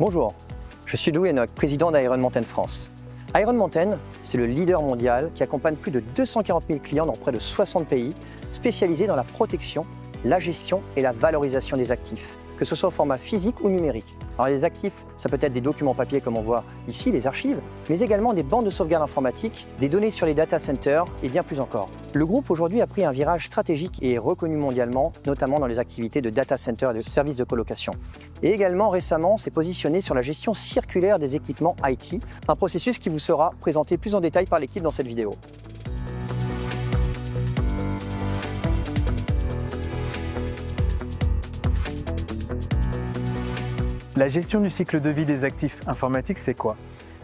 Bonjour, je suis Louis Enoch, président d'Iron Mountain France. Iron Mountain, c'est le leader mondial qui accompagne plus de 240 000 clients dans près de 60 pays, spécialisé dans la protection, la gestion et la valorisation des actifs, que ce soit au format physique ou numérique. Alors les actifs, ça peut être des documents papier comme on voit ici, les archives, mais également des bandes de sauvegarde informatique, des données sur les data centers et bien plus encore. Le groupe aujourd'hui a pris un virage stratégique et est reconnu mondialement, notamment dans les activités de data center et de services de colocation. Et également récemment s'est positionné sur la gestion circulaire des équipements IT, un processus qui vous sera présenté plus en détail par l'équipe dans cette vidéo. La gestion du cycle de vie des actifs informatiques, c'est quoi?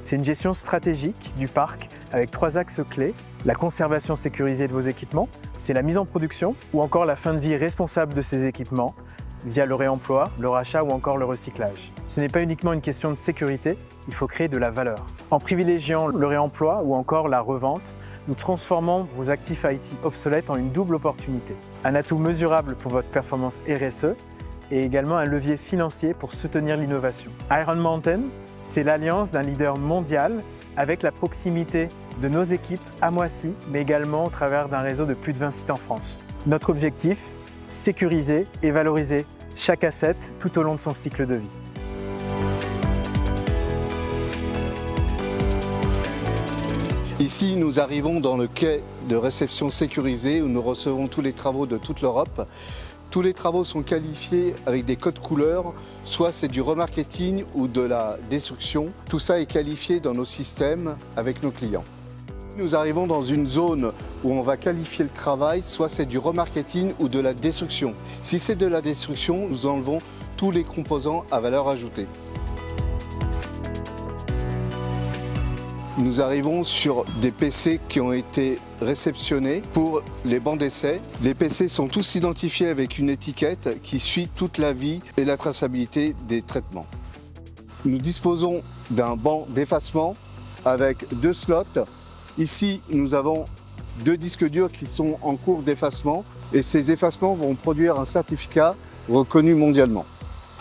C'est une gestion stratégique du parc avec 3 axes clés. La conservation sécurisée de vos équipements, c'est la mise en production ou encore la fin de vie responsable de ces équipements via le réemploi, le rachat ou encore le recyclage. Ce n'est pas uniquement une question de sécurité, il faut créer de la valeur. En privilégiant le réemploi ou encore la revente, nous transformons vos actifs IT obsolètes en une double opportunité. Un atout mesurable pour votre performance RSE et également un levier financier pour soutenir l'innovation. Iron Mountain, c'est l'alliance d'un leader mondial avec la proximité de nos équipes à Moissy, mais également au travers d'un réseau de plus de 20 sites en France. Notre objectif, sécuriser et valoriser chaque asset tout au long de son cycle de vie. Ici, nous arrivons dans le quai de réception sécurisé où nous recevons tous les travaux de toute l'Europe. Tous les travaux sont qualifiés avec des codes couleurs, soit c'est du remarketing ou de la destruction. Tout ça est qualifié dans nos systèmes avec nos clients. Nous arrivons dans une zone où on va qualifier le travail, soit c'est du remarketing ou de la destruction. Si c'est de la destruction, nous enlevons tous les composants à valeur ajoutée. Nous arrivons sur des PC qui ont été réceptionnés pour les bancs d'essai. Les PC sont tous identifiés avec une étiquette qui suit toute la vie et la traçabilité des traitements. Nous disposons d'un banc d'effacement avec 2 slots. Ici, nous avons 2 disques durs qui sont en cours d'effacement et ces effacements vont produire un certificat reconnu mondialement.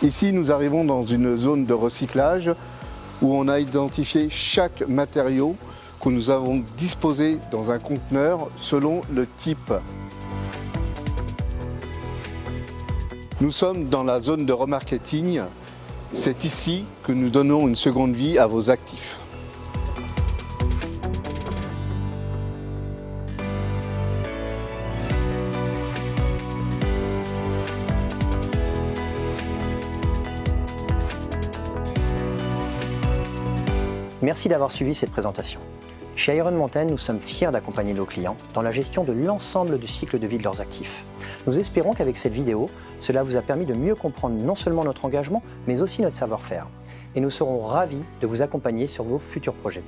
Ici, nous arrivons dans une zone de recyclage où on a identifié chaque matériau que nous avons disposé dans un conteneur selon le type. Nous sommes dans la zone de remarketing. C'est ici que nous donnons une seconde vie à vos actifs. Merci d'avoir suivi cette présentation. Chez Iron Mountain, nous sommes fiers d'accompagner nos clients dans la gestion de l'ensemble du cycle de vie de leurs actifs. Nous espérons qu'avec cette vidéo, cela vous a permis de mieux comprendre non seulement notre engagement, mais aussi notre savoir-faire. Et nous serons ravis de vous accompagner sur vos futurs projets.